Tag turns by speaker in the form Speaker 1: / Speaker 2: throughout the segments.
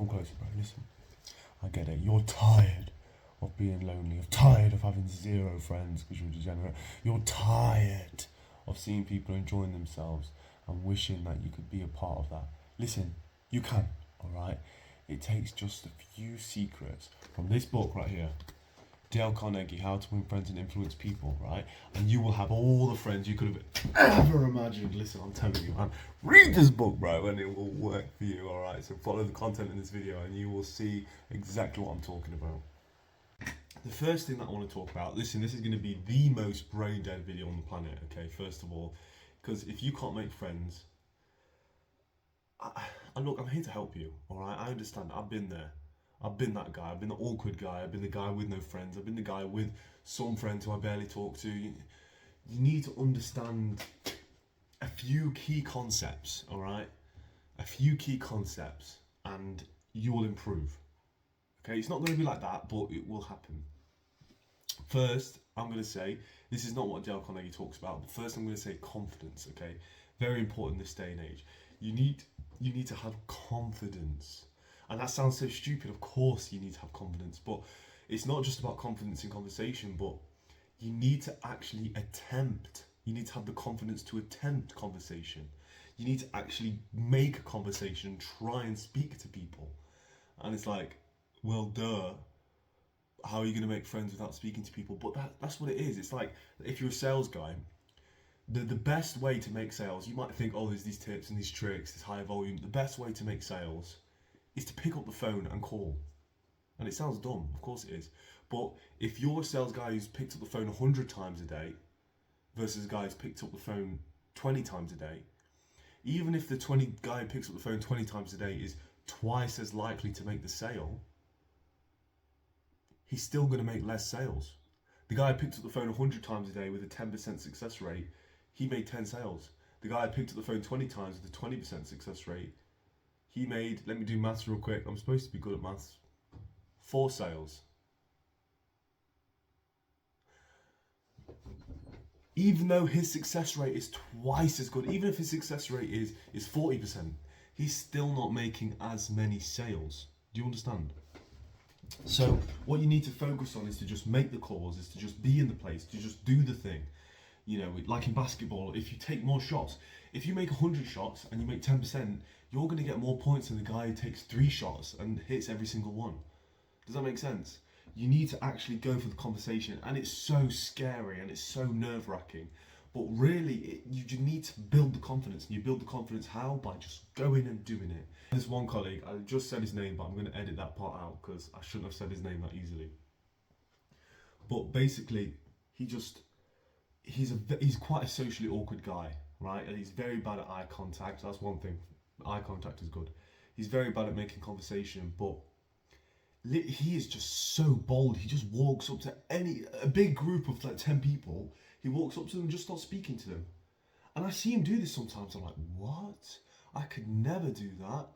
Speaker 1: Come closer, bro. Listen. I get it. You're tired of being lonely. You're tired of having zero friends because you're a degenerate. You're tired of seeing people enjoying themselves and wishing that you could be a part of that. Listen, you can, alright? It takes just a few secrets from this book right here. Dale Carnegie, How to Win Friends and Influence People, right? And you will have all the friends you could have ever imagined. Listen, I'm telling you, man, read this book, bro, and it will work for you, alright? So follow the content in this video and you will see exactly what I'm talking about. The first thing that I want to talk about, listen, this is going to be the most brain dead video on the planet, okay, first of all, because if you can't make friends, and look, I'm here to help you, alright? I understand, I've been there. I've been that guy, I've been the awkward guy, I've been the guy with no friends, I've been the guy with some friends who I barely talk to. You need to understand a few key concepts, alright? A few key concepts, and you will improve. Okay, it's not going to be like that, but it will happen. First, I'm going to say, this is not what Dale Carnegie talks about, but first I'm going to say confidence, okay? Very important in this day and age. You need to have confidence. And that sounds so stupid. Of course you need to have confidence, but it's not just about confidence in conversation, but you need to actually attempt. You need to have the confidence to attempt conversation. You need to actually make a conversation, try and speak to people. And it's like, well, duh. How are you going to make friends without speaking to people? But that's what it is. It's like, if you're a sales guy, the best way to make sales, you might think, oh, there's these tips and these tricks, this high volume. The best way to make sales is to pick up the phone and call. And it sounds dumb, of course it is. But if you're a sales guy who's picked up the phone 100 times a day versus a guy who's picked up the phone 20 times a day, even if the guy who picks up the phone 20 times a day is twice as likely to make the sale, he's still going to make less sales. The guy who picked up the phone 100 times a day with a 10% success rate, he made 10 sales. The guy who picked up the phone 20 times with a 20% success rate, he made, let me do maths real quick, I'm supposed to be good at maths, 4 sales. Even though his success rate is twice as good, even if his success rate is 40%, he's still not making as many sales. Do you understand? So what you need to focus on is to just make the calls, is to just be in the place, to just do the thing. You know, like in basketball, if you take more shots, if you make 100 shots and you make 10%, you're going to get more points than the guy who takes 3 shots and hits every single one. Does that make sense? You need to actually go for the conversation, and it's so scary and it's so nerve-wracking. But really, you need to build the confidence, and you build the confidence how? By just going and doing it. There's one colleague, I just said his name, but I'm going to edit that part out because I shouldn't have said his name that easily. But basically, he's quite a socially awkward guy, right? And he's very bad at eye contact. That's one thing. Eye contact is good. He's very bad at making conversation, but he is just so bold. He just walks up to a big group of like 10 people. He walks up to them and just starts speaking to them. And I see him do this sometimes. I'm like, what? I could never do that.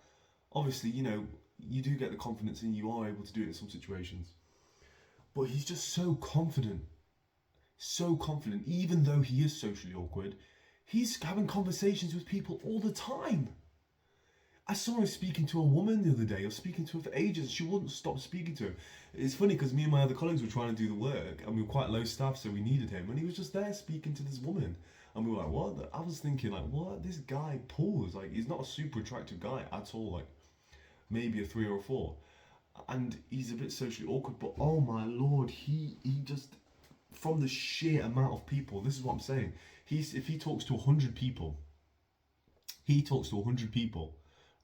Speaker 1: Obviously, you know, you do get the confidence and you are able to do it in some situations. But he's just so confident. So confident. Even though he is socially awkward, he's having conversations with people all the time. I saw him speaking to a woman the other day. I was speaking to her for ages. She wouldn't stop speaking to him. It's funny because me and my other colleagues were trying to do the work and we were quite low staff, so we needed him. And he was just there speaking to this woman. And we were like, what? I was thinking, like, what? This guy pulls. Like, he's not a super attractive guy at all. Like, maybe a 3 or a 4. And he's a bit socially awkward. But, oh my lord, he just, from the sheer amount of people, this is what I'm saying. If he talks to 100 people,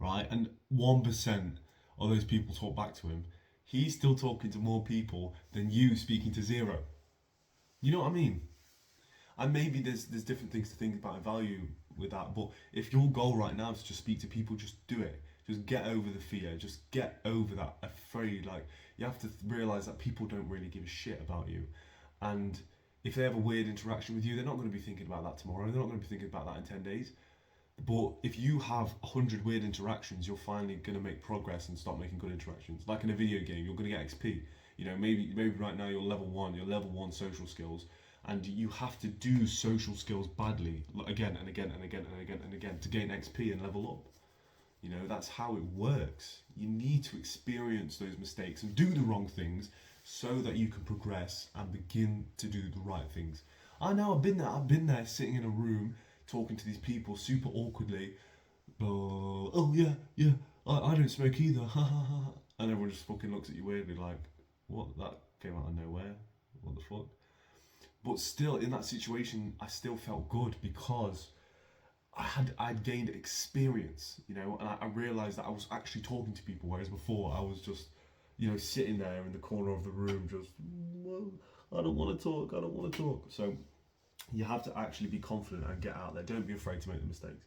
Speaker 1: right, and 1% of those people talk back to him, he's still talking to more people than you speaking to 0. You know what I mean? And maybe there's different things to think about and value with that, but if your goal right now is to just speak to people, just do it. Just get over the fear. Just get over that afraid. Like, you have to realise that people don't really give a shit about you. And if they have a weird interaction with you, they're not going to be thinking about that tomorrow. They're not going to be thinking about that in 10 days. But if you have 100 weird interactions, you're finally going to make progress and start making good interactions. Like in a video game, you're going to get XP. You know, maybe right now you're level 1 social skills, and you have to do social skills badly again and again and again and again and again to gain XP and level up. You know, that's how it works. You need to experience those mistakes and do the wrong things so that you can progress and begin to do the right things. I know I've been there. I've been there sitting in a room talking to these people super awkwardly. Oh yeah, yeah, I don't smoke either. Ha ha ha. And everyone just fucking looks at you weirdly like, what? That came out of nowhere. What the fuck? But still, in that situation, I still felt good because I'd gained experience, you know, and I realised that I was actually talking to people, whereas before I was just, you know, sitting there in the corner of the room, just, well, I don't want to talk, I don't want to talk. So you have to actually be confident and get out there. Don't be afraid to make the mistakes.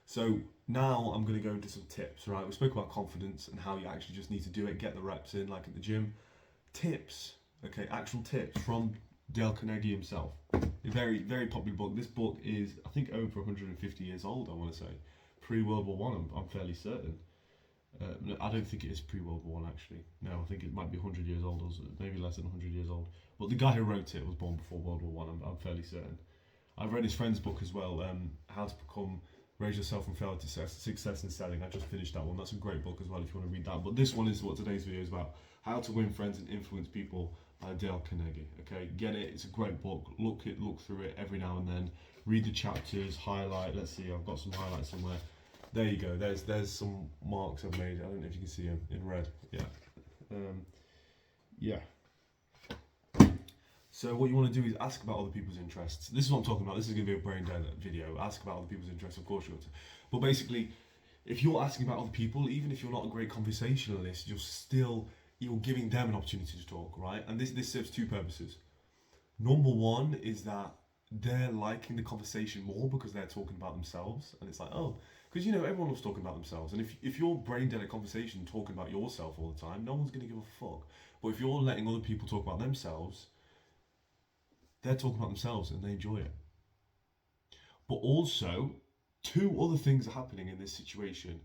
Speaker 1: So now I'm going to go into some tips, right? We spoke about confidence and how you actually just need to do it, get the reps in, like at the gym. Tips, okay, actual tips from Dale Carnegie himself. A very, very popular book. This book is, I think, over 150 years old, I want to say. Pre-World War One, I'm fairly certain. No, I don't think it is pre-World War One, actually. No, I think it might be 100 years old, or maybe less than 100 years old. But the guy who wrote it was born before World War One, I'm fairly certain. I've read his friend's book as well, How to Raise Yourself from Failure to Success in Selling. I just finished that one. That's a great book as well if you want to read that. But this one is what today's video is about. How to Win Friends and Influence People by Dale Carnegie. Okay, get it. It's a great book. Look through it every now and then. Read the chapters, highlight. Let's see, I've got some highlights somewhere. There you go. There's some marks I've made. I don't know if you can see them in red. Yeah. Yeah. So what you want to do is ask about other people's interests. This is what I'm talking about. This is going to be a brain dead video. Ask about other people's interests. Of course you want to. But basically, if you're asking about other people, even if you're not a great conversationalist, you're giving them an opportunity to talk, right? And this serves two purposes. Number one is that they're liking the conversation more because they're talking about themselves, and it's like, oh, because you know everyone loves talking about themselves, and if you're brain dead at conversation talking about yourself all the time, no one's going to give a fuck. But if you're letting other people talk about themselves, they're talking about themselves and they enjoy it. But also, two other things are happening in this situation.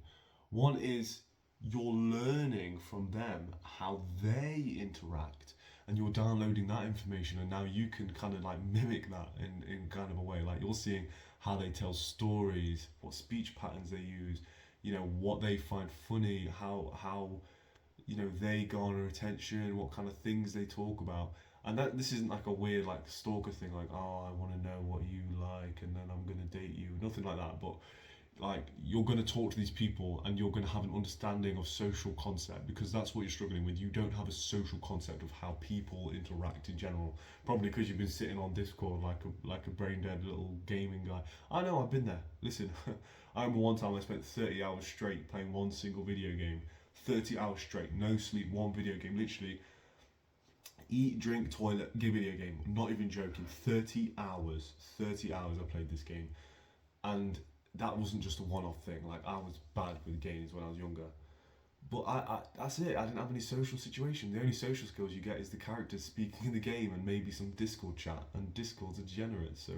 Speaker 1: One is you're learning from them how they interact, and you're downloading that information, and now you can kind of like mimic that in kind of a way. Like you're seeing how they tell stories, what speech patterns they use, you know, what they find funny, how you know they garner attention, what kind of things they talk about. And this isn't like a weird like stalker thing, like, oh, I want to know what you like and then I'm going to date you, nothing like that. But like you're going to talk to these people and you're going to have an understanding of social concept, because that's what you're struggling with. You don't have a social concept of how people interact in general, probably because you've been sitting on Discord like a brain dead little gaming guy. I know, I've been there. Listen, I remember one time I spent 30 hours straight playing one single video game. 30 hours straight, no sleep, one video game, literally eat, drink, toilet, video game. I'm not even joking. 30 hours I played this game, and that wasn't just a one-off thing. Like I was bad with games when I was younger, but I that's it. I didn't have any social situation. The only social skills you get is the characters speaking in the game and maybe some Discord chat, and Discord's a degenerate. So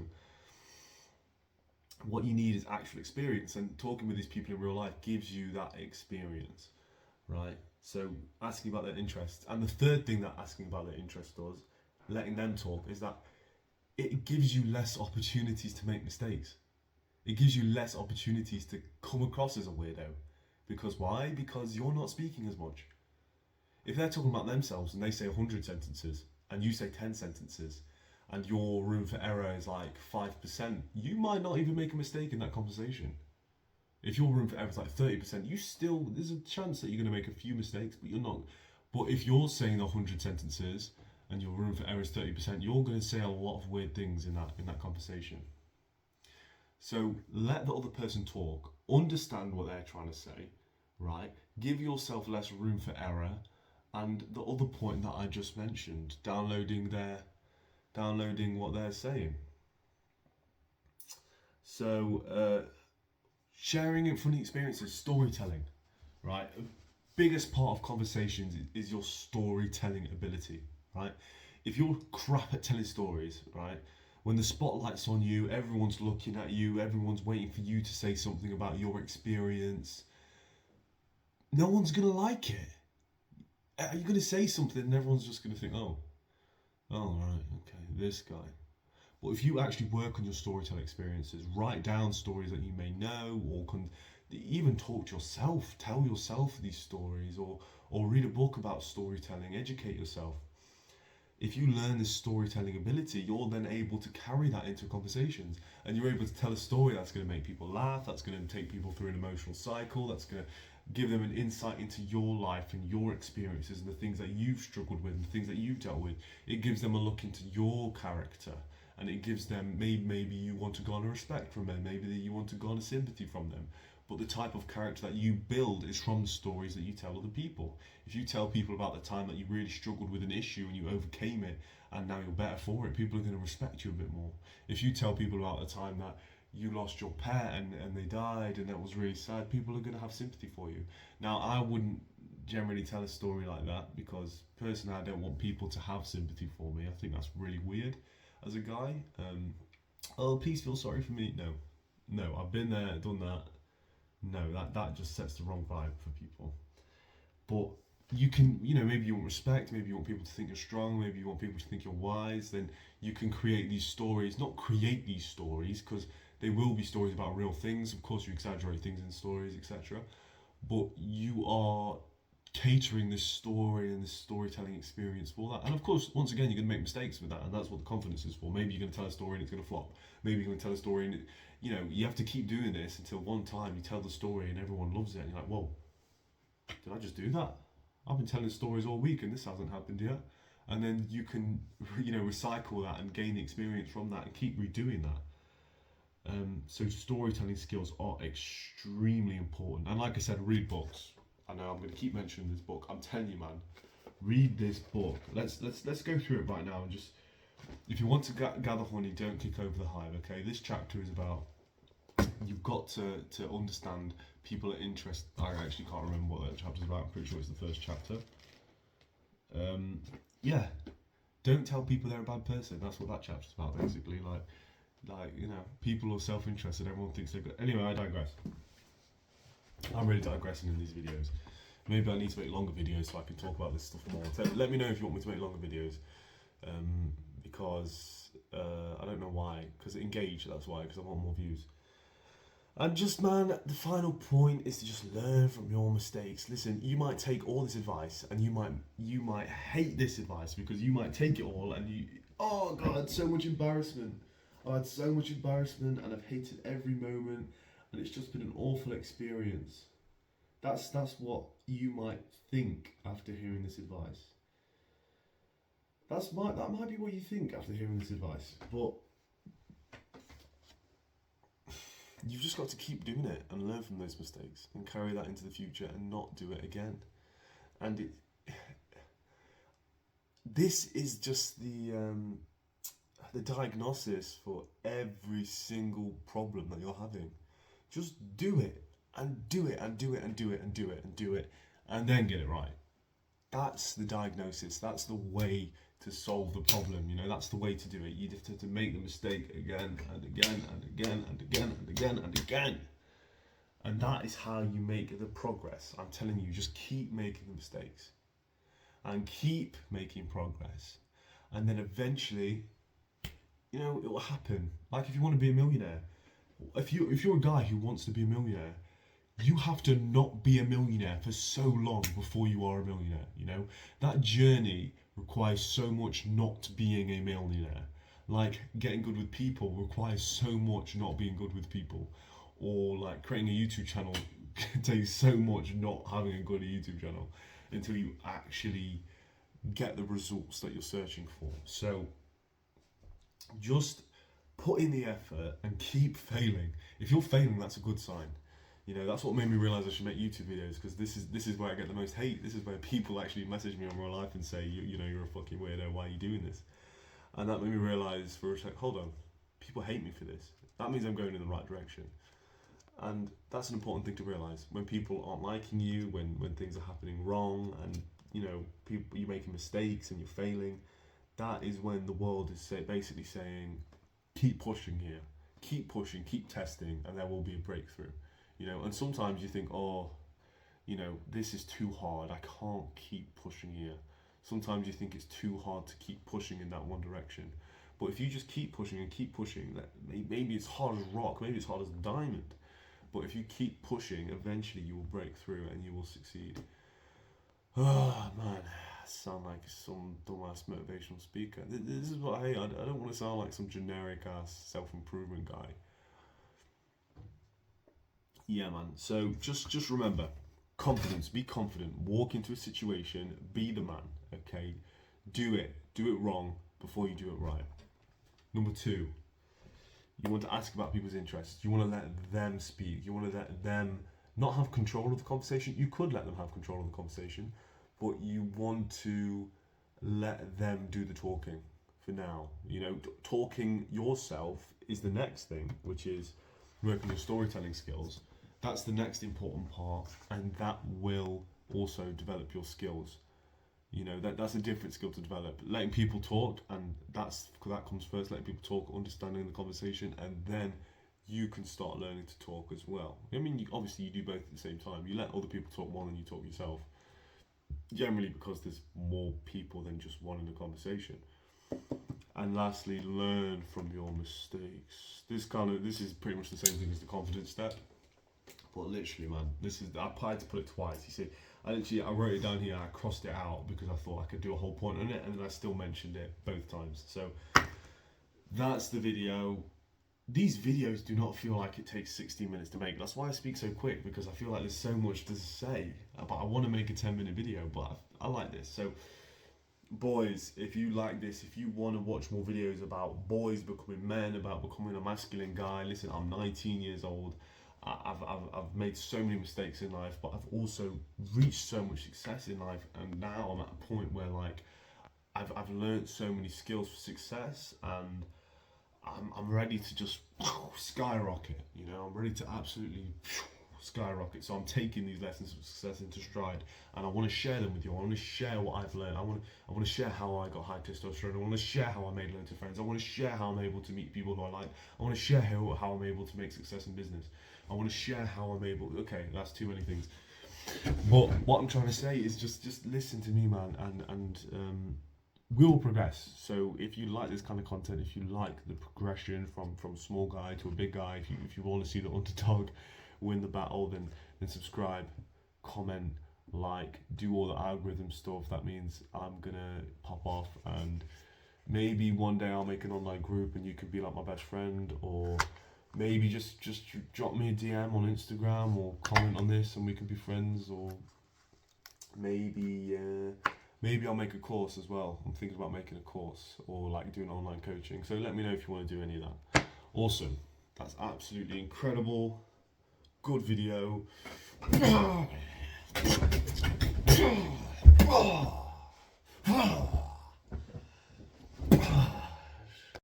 Speaker 1: what you need is actual experience, and talking with these people in real life gives you that experience, right? So asking about their interests. And the third thing that asking about their interests does, letting them talk, is that it gives you less opportunities to make mistakes. It gives you less opportunities to come across as a weirdo. Because why? Because you're not speaking as much. If they're talking about themselves and they say 100 sentences and you say 10 sentences and your room for error is like 5%, you might not even make a mistake in that conversation. If your room for error is like 30%, there's a chance that you're going to make a few mistakes, but you're not. But if you're saying 100 sentences and your room for error is 30%, you're going to say a lot of weird things in that conversation. So let the other person talk, understand what they're trying to say, right? Give yourself less room for error, and the other point that I just mentioned, downloading what they're saying. So sharing and funny experiences, storytelling, right? Biggest part of conversations is your storytelling ability, right? If you're crap at telling stories, right? When the spotlight's on you, everyone's looking at you, everyone's waiting for you to say something about your experience, no one's gonna like it. You're gonna say something and everyone's just gonna think, oh right, okay, this guy. But if you actually work on your storytelling experiences, write down stories that you may know, or even talk to yourself, tell yourself these stories, or read a book about storytelling, educate yourself. If you learn this storytelling ability, you're then able to carry that into conversations, and you're able to tell a story that's going to make people laugh, that's going to take people through an emotional cycle, that's going to give them an insight into your life and your experiences and the things that you've struggled with and the things that you've dealt with. It gives them a look into your character, and it gives them, maybe you want to garner respect from them, maybe you want to garner sympathy from them. But the type of character that you build is from the stories that you tell other people. If you tell people about the time that you really struggled with an issue and you overcame it and now you're better for it, people are going to respect you a bit more. If you tell people about the time that you lost your pet and they died and that was really sad, people are going to have sympathy for you. Now, I wouldn't generally tell a story like that because personally I don't want people to have sympathy for me. I think that's really weird as a guy. Oh, please feel sorry for me. No, I've been there, done that. No, that just sets the wrong vibe for people. But you can, maybe you want respect, maybe you want people to think you're strong, maybe you want people to think you're wise, then you can create these stories, not create these stories, because they will be stories about real things. Of course, you exaggerate things in stories, etc. But you are catering this story and this storytelling experience for that. And of course, once again, you're going to make mistakes with that, and that's what the confidence is for. Maybe you're going to tell a story and it's going to flop. Maybe you're going to tell a story and you have to keep doing this until one time you tell the story and everyone loves it, and you're like, whoa, did I just do that? I've been telling stories all week and this hasn't happened yet. And then you can, recycle that and gain the experience from that and keep redoing that. So storytelling skills are extremely important. And like I said, read books. I know I'm going to keep mentioning this book. I'm telling you, man, read this book. Let's go through it right now and just, if you want to gather honey, don't kick over the hive. Okay, this chapter is about, you've got to understand people are interested. I actually can't remember what that chapter's about. I'm pretty sure it's the first chapter. Yeah, don't tell people they're a bad person. That's what that chapter's about, basically. Like people are self-interested. Everyone thinks they're good. Anyway, I digress. I'm really digressing in these videos. Maybe I need to make longer videos so I can talk about this stuff more. So let me know if you want me to make longer videos. Because I don't know why. Because engage, that's why. Because I want more views. And just, man, the final point is to just learn from your mistakes. Listen, you might take all this advice and you might hate this advice because you might take it all and oh God, I had so much embarrassment. I had so much embarrassment and I've hated every moment and it's just been an awful experience. That's what you might think after hearing this advice. That might be what you think after hearing this advice, but you've just got to keep doing it and learn from those mistakes and carry that into the future and not do it again. And this is just the diagnosis for every single problem that you're having. Just do it and do it and do it and do it and do it and do it and then get it right. That's the diagnosis. That's the way to solve the problem. That's the way to do it. You just have to make the mistake again and again and again and again and again and again. And that is how you make the progress. I'm telling you, just keep making the mistakes and keep making progress. And then eventually, it will happen. Like if you want to be a millionaire, if you're a guy who wants to be a millionaire, you have to not be a millionaire for so long before you are a millionaire. That journey requires so much not being a millionaire. Like getting good with people requires so much not being good with people. Or like creating a YouTube channel takes so much not having a good YouTube channel until you actually get the results that you're searching for. So just put in the effort and keep failing. If you're failing, that's a good sign. That's what made me realise I should make YouTube videos, because this is where I get the most hate. This is where people actually message me on real life and say, you're a fucking weirdo, why are you doing this? And that made me realise for a sec, hold on, people hate me for this. That means I'm going in the right direction. And that's an important thing to realise. When people aren't liking you, when things are happening wrong, and you're making mistakes and you're failing, that is when the world is basically saying, keep pushing here, keep pushing, keep testing, and there will be a breakthrough. And sometimes you think, this is too hard, I can't keep pushing here. Sometimes you think it's too hard to keep pushing in that one direction. But if you just keep pushing and keep pushing, maybe it's hard as rock, maybe it's hard as a diamond, but if you keep pushing, eventually you will break through and you will succeed. Oh man, I sound like some dumbass motivational speaker. This is what I hate. I don't want to sound like some generic ass self-improvement guy. Yeah, man. So just remember, confidence. Be confident. Walk into a situation. Be the man. Okay. Do it wrong before you do it right. Number 2, you want to ask about people's interests. You want to let them speak. You want to let them not have control of the conversation. You could let them have control of the conversation, but you want to let them do the talking for now. You know, talking yourself is the next thing, which is working your storytelling skills. That's the next important part, and that will also develop your skills. You know, that's a different skill to develop. Letting people talk, and that comes first. Letting people talk, understanding the conversation, and then you can start learning to talk as well. I mean, obviously you do both at the same time. You let other people talk more than you talk yourself. Generally, because there's more people than just one in the conversation. And lastly, learn from your mistakes. This is pretty much the same thing as the confidence step. But literally, man, I applied to put it twice. You see, I wrote it down here, I crossed it out because I thought I could do a whole point on it, and then I still mentioned it both times. So that's the video. These videos do not feel like it takes 60 minutes to make. That's why I speak so quick, because I feel like there's so much to say. But I want to make a 10-minute video, but I like this. So boys, if you like this, if you want to watch more videos about boys becoming men, about becoming a masculine guy, listen, I'm 19 years old. I've made so many mistakes in life, but I've also reached so much success in life, and now I'm at a point where like I've learned so many skills for success, and I'm ready to just skyrocket. You know, I'm ready to absolutely skyrocket. So I'm taking these lessons of success into stride, and I want to share them with you. I want to share what I've learned. I want to share how I got high testosterone. I want to share how I made loads of friends. I want to share how I'm able to meet people who I like. I want to share how I'm able to make success in business. I want to share how I'm able. Okay, that's too many things. But what I'm trying to say is just listen to me, man, and we will progress. So if you like this kind of content, if you like the progression from small guy to a big guy, if you want to see the underdog win the battle, then subscribe, comment, like, do all the algorithm stuff. That means I'm gonna pop off, and maybe one day I'll make an online group and you could be like my best friend, or maybe just drop me a DM on Instagram or comment on this and we can be friends, or maybe I'll make a course as well. I'm thinking about making a course, or like doing online coaching. So let me know if you want to do any of that. Awesome. That's absolutely incredible. Good video.